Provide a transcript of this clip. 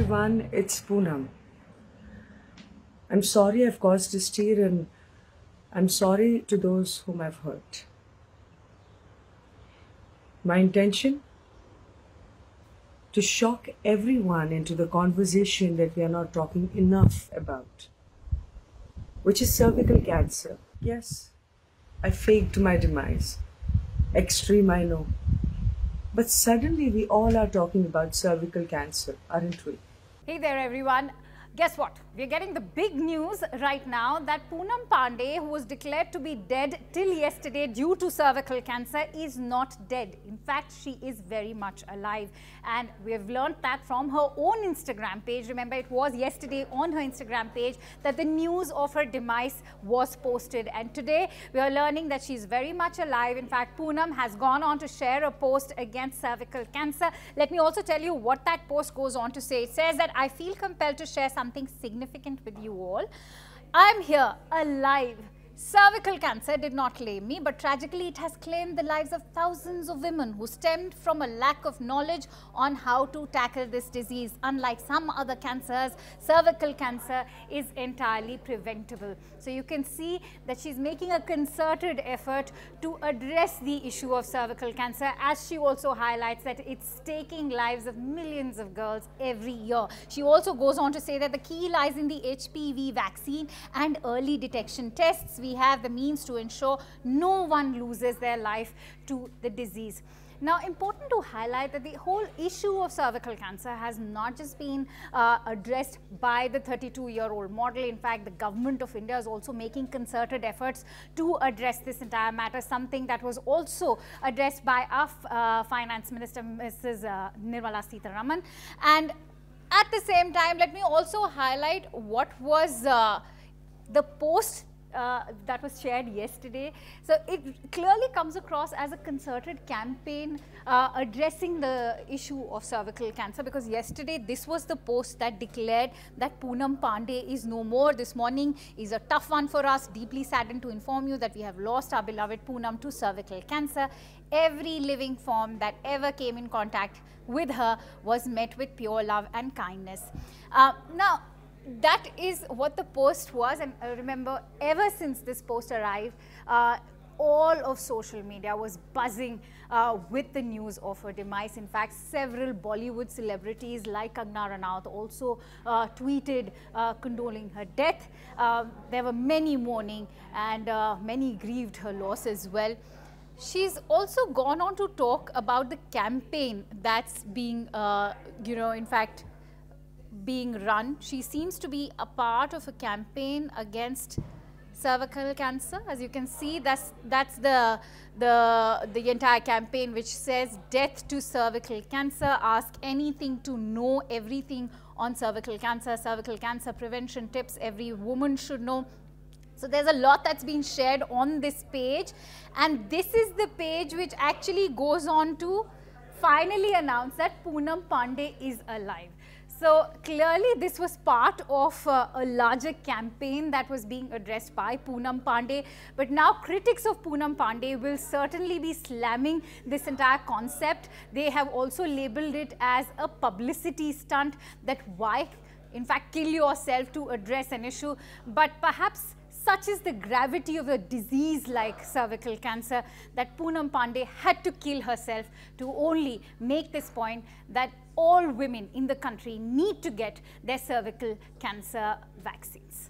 everyone, it's Poonam. I'm sorry I've caused this tear and I'm sorry to those whom I've hurt. My intention? To shock everyone into the conversation that we are not talking enough about, which is cervical cancer. Yes, I faked my demise. Extreme, I know. But suddenly we all are talking about cervical cancer, aren't we? Hey there everyone. Guess what? We're getting the big news right now that Poonam Pandey, who was declared to be dead till yesterday due to cervical cancer, is not dead. In fact, she is very much alive. And we have learned that from her own Instagram page. Remember, it was yesterday on her Instagram page that the news of her demise was posted. And today, we are learning that she's very much alive. In fact, Poonam has gone on to share a post against cervical cancer. Let me also tell you what that post goes on to say. It says that I feel compelled to share something significant with you all. I'm here, alive. Cervical cancer did not claim me, but tragically it has claimed the lives of thousands of women who stemmed from a lack of knowledge on how to tackle this disease. Unlike some other cancers, cervical cancer is entirely preventable. So you can see that she's making a concerted effort to address the issue of cervical cancer, as she also highlights that it's taking lives of millions of girls every year. She also goes on to say that the key lies in the HPV vaccine and early detection tests. We have the means to ensure no one loses their life to the disease. Now, important to highlight that the whole issue of cervical cancer has not just been addressed by the 32-year-old model. In fact, the government of India is also making concerted efforts to address this entire matter, something that was also addressed by our Finance Minister, Mrs. Nirmala Sitharaman. And at the same time, let me also highlight what was the post that was shared yesterday. So it clearly comes across as a concerted campaign addressing the issue of cervical cancer, because yesterday this was the post that declared that Poonam Pandey is no more. This morning is a tough one for us. Deeply saddened to inform you that we have lost our beloved Poonam to cervical cancer. Every living form that ever came in contact with her was met with pure love and kindness. Now, that is what the post was, and remember, ever since this post arrived, all of social media was buzzing with the news of her demise. In fact, several Bollywood celebrities like Kangana Ranaut also tweeted condoling her death. There were many mourning and many grieved her loss as well. She's also gone on to talk about the campaign that's being, in fact, being run. She seems to be a part of a campaign against cervical cancer. As you can see, that's the entire campaign, which says death to cervical cancer. Ask anything to know everything on cervical cancer prevention tips every woman should know. So there's a lot that's been shared on this page, and this is the page which actually goes on to finally announce that Poonam Pandey is alive. So clearly this was part of a larger campaign that was being addressed by Poonam Pandey. But now critics of Poonam Pandey will certainly be slamming this entire concept. They have also labeled it as a publicity stunt, that why in fact kill yourself to address an issue. But perhaps such is the gravity of a disease like cervical cancer that Poonam Pandey had to kill herself to only make this point that all women in the country need to get their cervical cancer vaccines.